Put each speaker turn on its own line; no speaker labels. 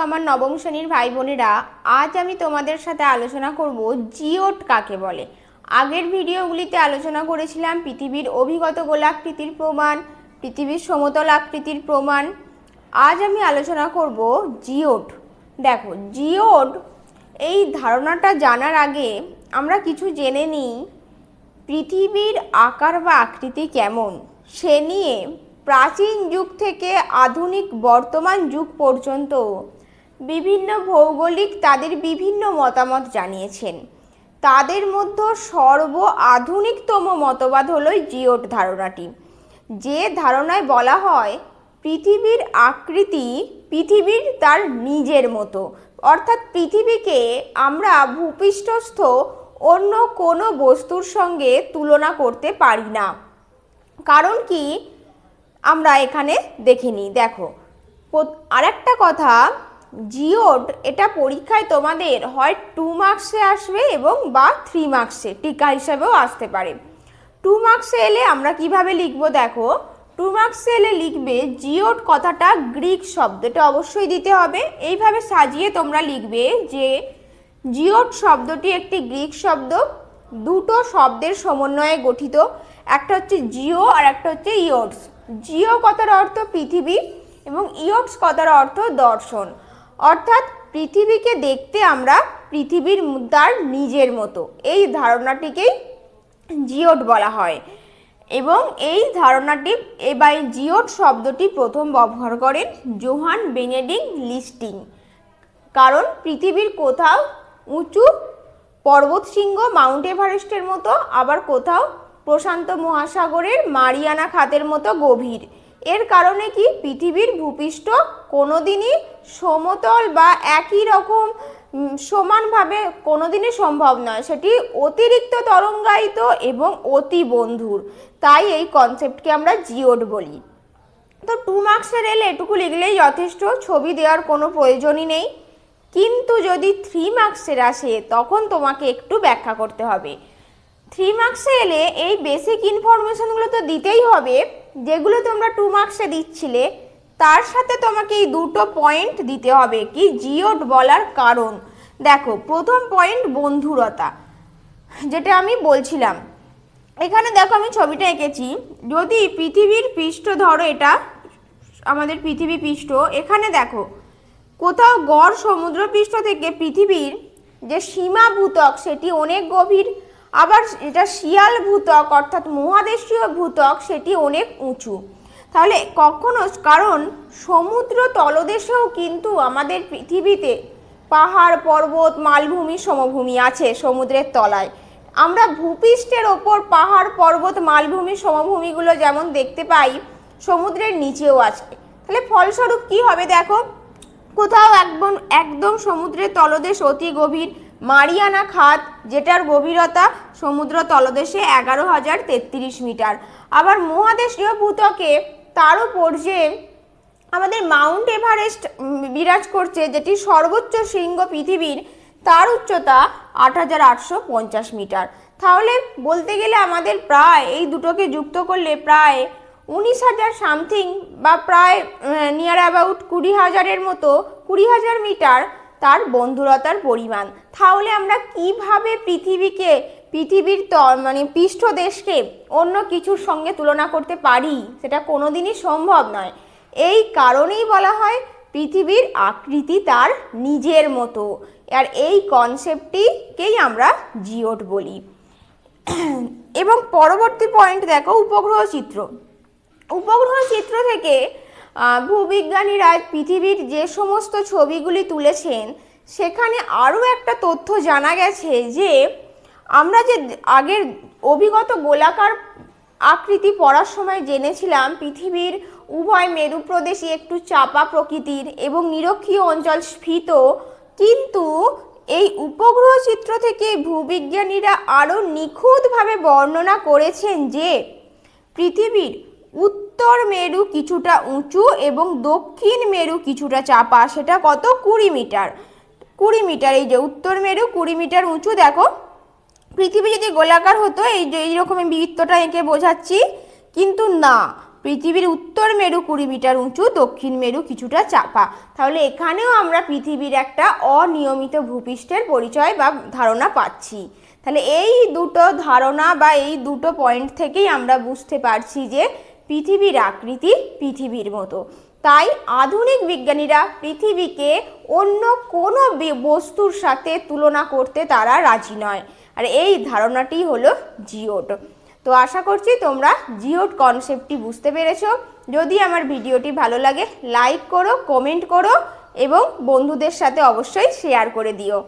আমার নবম শ্রেণীর ভাই বোনেরা, আজ আমি তোমাদের সাথে আলোচনা করব জিওট কাকে বলে। আগের ভিডিওগুলিতে আলোচনা করেছিলাম পৃথিবীর অভিগত গোলাকৃতির প্রমাণ, পৃথিবীর সমতল আকৃতির প্রমাণ। আজ আমি আলোচনা করব জিওট। দেখো, জিওট এই ধারণাটা জানার আগে আমরা কিছু জেনে নিই পৃথিবীর আকার বা আকৃতি কেমন সে নিয়ে। প্রাচীন যুগ থেকে আধুনিক বর্তমান যুগ পর্যন্ত বিভিন্ন ভৌগোলিক তাদের বিভিন্ন মতামত জানিয়েছেন। তাদের মধ্যে সর্ব আধুনিকতম মতবাদ হলো জিওট ধারণাটি, যে ধারণায় বলা হয় পৃথিবীর আকৃতি পৃথিবীর তার নিজের মতো, অর্থাৎ পৃথিবীকে আমরা ভূপৃষ্ঠস্থ অন্য কোনো বস্তুর সঙ্গে তুলনা করতে পারি না। কারণ কি আমরা এখানে দেখে নিই। দেখো, আরেকটা কথা, জিওট এটা পরীক্ষায় তোমাদের হয় 2 মার্কসে আসবে এবং বা 3 মার্কসে টিকা হিসাবেও আসতে পারে। 2 মার্কসে এলে আমরা কিভাবে লিখবো, দেখো 2 মার্কসে এলে লিখবে জিওট কথাটা গ্রিক শব্দ, এটা অবশ্যই দিতে হবে। এইভাবে সাজিয়ে তোমরা লিখবে যে জিওট শব্দটি একটি গ্রিক শব্দ, দুটো শব্দের সমন্বয়ে গঠিত। একটা হচ্ছে জিও আর একটা হচ্ছে ইওটস। জিও কথার অর্থ পৃথিবী এবং ইওটস কথার অর্থ দর্শন, অর্থাৎ পৃথিবীকে দেখতে আমরা পৃথিবীর তার নিজের মতো, এই ধারণাটিকেই জিওট বলা হয়। এবং এই ধারণাটি এবার জিওট শব্দটি প্রথম ব্যবহার করেন জোহান বেনেডিক্ট লিস্টিং। কারণ পৃথিবীর কোথাও উঁচু পর্বত শৃঙ্গ মাউন্ট এভারেস্টের মতো, আবার কোথাও প্রশান্ত মহাসাগরের মারিয়ানা খাতের মতো গভীর। এর কারণে কি পৃথিবীর ভূপৃষ্ঠ কোনোদিনই সমতল বা একই রকম সমানভাবে কোনোদিনই সম্ভব নয়, সেটি অতিরিক্ত তরঙ্গায়িত এবং অতি বন্ধুর। তাই এই কনসেপ্টকে আমরা জিওট বলি। তো 2 মার্কসের এলে এটুকু লিখলেই যথেষ্ট, ছবি দেওয়ার কোনো প্রয়োজনই নেই। কিন্তু যদি 3 মার্কসের আসে তখন তোমাকে একটু ব্যাখ্যা করতে হবে। 3 মার্কসে এলে এই বেসিক ইনফরমেশনগুলো তো দিতেই হবে, যেগুলো তোমরা 2 মার্কসে দিচ্ছিলে তার সাথে তোমাকে এই দুটো পয়েন্ট দিতে হবে কি জিওট বলার কারণ। দেখো, প্রথম পয়েন্ট বন্ধুরতা, যেটা আমি বলছিলাম। এখানে দেখো আমি ছবিটা এঁকেছি, যদি পৃথিবীর পৃষ্ঠ ধরো, এটা আমাদের পৃথিবী পৃষ্ঠ, এখানে দেখো কোথাও গড় সমুদ্রপৃষ্ঠ থেকে পৃথিবীর যে সীমা ভূত্বক সেটি অনেক গভীর, আবার এটা শিয়াল ভূত্বক অর্থাৎ মহাদেশীয় ভূত্বক সেটি অনেক উঁচু। তাহলে কখনো, কারণ সমুদ্র তলদেশেও কিন্তু আমাদের পৃথিবীতে পাহাড় পর্বত মালভূমি সমভূমি আছে সমুদ্রের তলায়। আমরা ভূপৃষ্ঠের ওপর পাহাড় পর্বত মালভূমি সমভূমিগুলো যেমন দেখতে পাই, সমুদ্রের নিচেও আছে। তাহলে ফলস্বরূপ কি হবে, দেখো কোথাও একদম সমুদ্রের তলদেশ অতি গভীর, মারিয়ানা খাত যেটার গভীরতা সমুদ্র তলদেশে 11,033 মিটার। আবার মহাদেশীয় ভূত্বকে তার উপর যে আমাদের মাউন্ট এভারেস্ট বিরাজ করছে, যেটি সর্বোচ্চ শৃঙ্গ পৃথিবীর, তার উচ্চতা 8,850 মিটার। তাহলে বলতে গেলে আমাদের প্রায় এই দুটোকে যুক্ত করলে প্রায় 19,000 সামথিং বা প্রায় নিয়ার অ্যাবাউট 20,000-এর মতো 20,000 মিটার তার বন্ধুরতার পরিমাণ। তাহলে আমরা কিভাবে পৃথিবীর পৃষ্ঠদেশকে অন্য কিছুর সঙ্গে তুলনা করতে পারি, সেটা কোনোদিনই সম্ভব নয়। এই কারণেই বলা হয় পৃথিবীর আকৃতি তার নিজের মতো, আর এই কনসেপ্টটিকেই আমরা জিওট বলি। এবং পরবর্তী পয়েন্ট দেখো, উপগ্রহ চিত্র। উপগ্রহ চিত্র থেকে ভূবিজ্ঞানীরা পৃথিবীর যে সমস্ত ছবিগুলি তুলেছেন সেখানে আরও একটা তথ্য জানা গেছে যে আমরা যে আগের অভিগত গোলাকার আকৃতি পড়ার সময় জেনেছিলাম পৃথিবীর উভয় মেরু প্রদেশই একটু চাপা প্রকৃতির এবং নিরক্ষীয় অঞ্চল স্ফীত, কিন্তু এই উপগ্রহ চিত্র থেকে ভূবিজ্ঞানীরা আরও নিখুঁতভাবে বর্ণনা করেছেন যে পৃথিবীর উত্তর মেরু কিছুটা উঁচু এবং দক্ষিণ মেরু কিছুটা চাপা। সেটা কত? 20 মিটার। 20 মিটার, এই যে উত্তর মেরু 20 মিটার উঁচু। দেখো, পৃথিবী যদি গোলাকার হতো, এই যে এইরকম বৃত্তটা এঁকে বোঝাচ্ছি, কিন্তু না, পৃথিবীর উত্তর মেরু 20 মিটার উঁচু, দক্ষিণ মেরু কিছুটা চাপা। তাহলে এখানেও আমরা পৃথিবীর একটা অনিয়মিত ভূপৃষ্ঠের পরিচয় বা ধারণা পাচ্ছি। তাহলে এই দুটো ধারণা বা এই দুটো পয়েন্ট থেকেই আমরা বুঝতে পারছি যে পৃথিবীর আকৃতি পৃথিবীর মতো। তাই আধুনিক বিজ্ঞানীরা পৃথিবীকে অন্য কোনো বস্তুর সাথে তুলনা করতে তারা রাজি নয়। আর এই ধারণাটি হলো জিওড। তো আশা করছি তোমরা জিওড কনসেপ্টটি বুঝতে পেরেছো। যদি আমার ভিডিওটি ভালো লাগে লাইক করো, কমেন্ট করো এবং বন্ধুদের সাথে অবশ্যই শেয়ার করে দিও।